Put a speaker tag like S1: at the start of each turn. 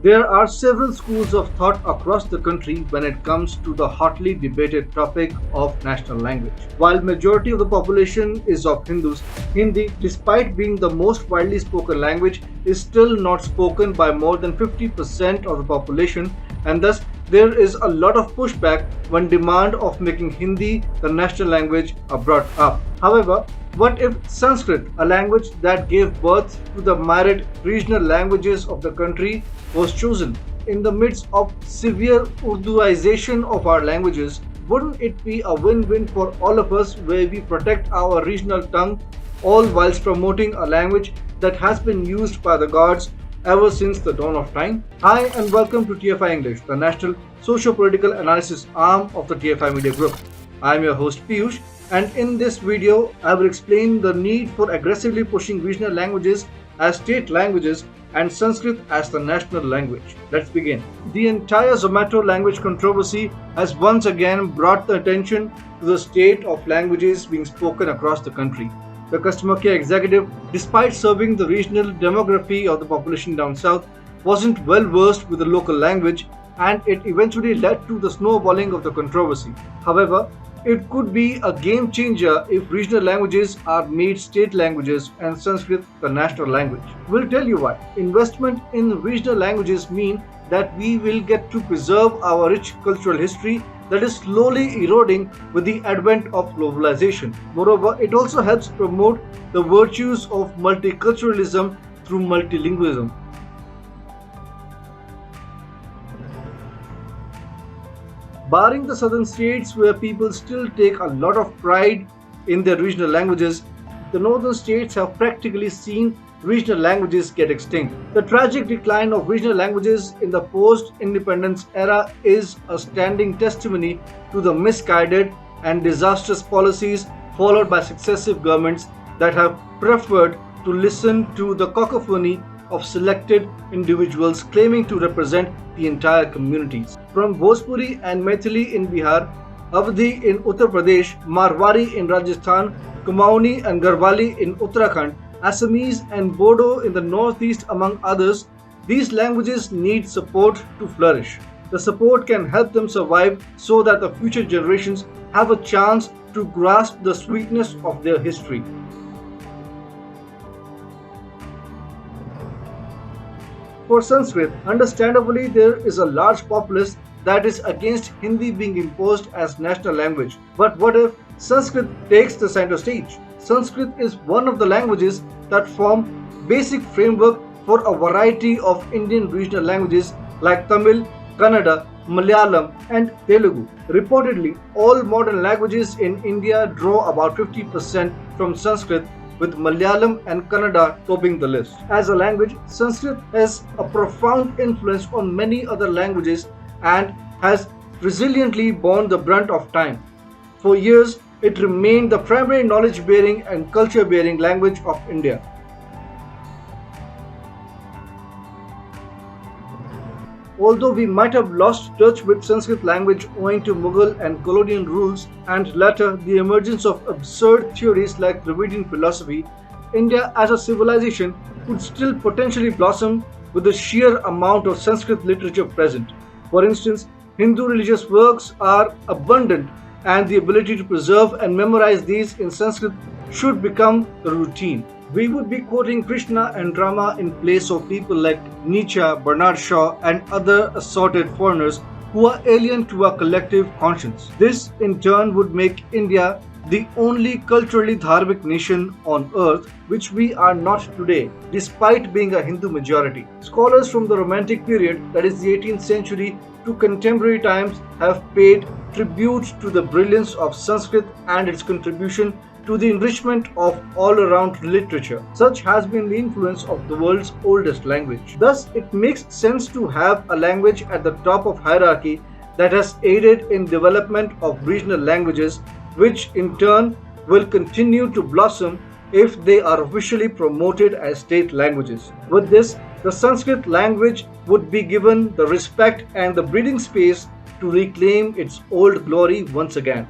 S1: There are several schools of thought across the country when it comes to the hotly debated topic of national language. While majority of the population is of Hindus, Hindi, despite being the most widely spoken language, is still not spoken by more than 50% of the population, and thus there is a lot of pushback when demand of making Hindi the national language are brought up. However, what if Sanskrit, a language that gave birth to the myriad regional languages of the country, was chosen? In the midst of severe Urduization of our languages, wouldn't it be a win-win for all of us where we protect our regional tongue, all whilst promoting a language that has been used by the gods ever since the dawn of time? Hi and welcome to TFI English, the national socio-political analysis arm of the TFI Media Group. I am your host Piyush, and in this video I will explain the need for aggressively pushing regional languages as state languages and Sanskrit as the national language. Let's begin. The entire Zomato language controversy has once again brought the attention to the state of languages being spoken across the country. The customer care executive, despite serving the regional demography of the population down south, wasn't well versed with the local language, and it eventually led to the snowballing of the controversy. However, it could be a game changer if regional languages are made state languages and Sanskrit the national language. We'll tell you why. Investment in regional languages mean that we will get to preserve our rich cultural history that is slowly eroding with the advent of globalization. Moreover, it also helps promote the virtues of multiculturalism through multilingualism. Barring the southern states where people still take a lot of pride in their regional languages, the northern states have practically seen regional languages get extinct. The tragic decline of regional languages in the post-independence era is a standing testimony to the misguided and disastrous policies followed by successive governments that have preferred to listen to the cacophony of selected individuals claiming to represent the entire communities. From Bhojpuri and Maithili in Bihar, Awadhi in Uttar Pradesh, Marwari in Rajasthan, Kumaoni and Garhwali in Uttarakhand, Assamese and Bodo in the northeast among others, these languages need support to flourish. The support can help them survive so that the future generations have a chance to grasp the sweetness of their history. For Sanskrit, understandably, there is a large populace that is against Hindi being imposed as national language. But what if Sanskrit takes the center stage? Sanskrit is one of the languages that form basic framework for a variety of Indian regional languages like Tamil, Kannada, Malayalam and Telugu. Reportedly, all modern languages in India draw about 50% from Sanskrit, with Malayalam and Kannada topping the list. As a language, Sanskrit has a profound influence on many other languages and has resiliently borne the brunt of time. For years, it remained the primary knowledge-bearing and culture-bearing language of India. Although we might have lost touch with Sanskrit language owing to Mughal and colonial rules and later the emergence of absurd theories like Dravidian philosophy, India as a civilization could still potentially blossom with the sheer amount of Sanskrit literature present. For instance, Hindu religious works are abundant, and the ability to preserve and memorize these in Sanskrit should become the routine. We would be quoting Krishna and Rama in place of people like Nietzsche, Bernard Shaw and other assorted foreigners who are alien to our collective conscience. This in turn would make India the only culturally dharmic nation on earth, which we are not today, despite being a Hindu majority. Scholars from the Romantic period, that is the 18th century, to contemporary times have paid tribute to the brilliance of Sanskrit and its contribution to the enrichment of all-around literature. Such has been the influence of the world's oldest language. Thus, it makes sense to have a language at the top of hierarchy that has aided in development of regional languages, which in turn will continue to blossom if they are officially promoted as state languages. With this, the Sanskrit language would be given the respect and the breathing space to reclaim its old glory once again.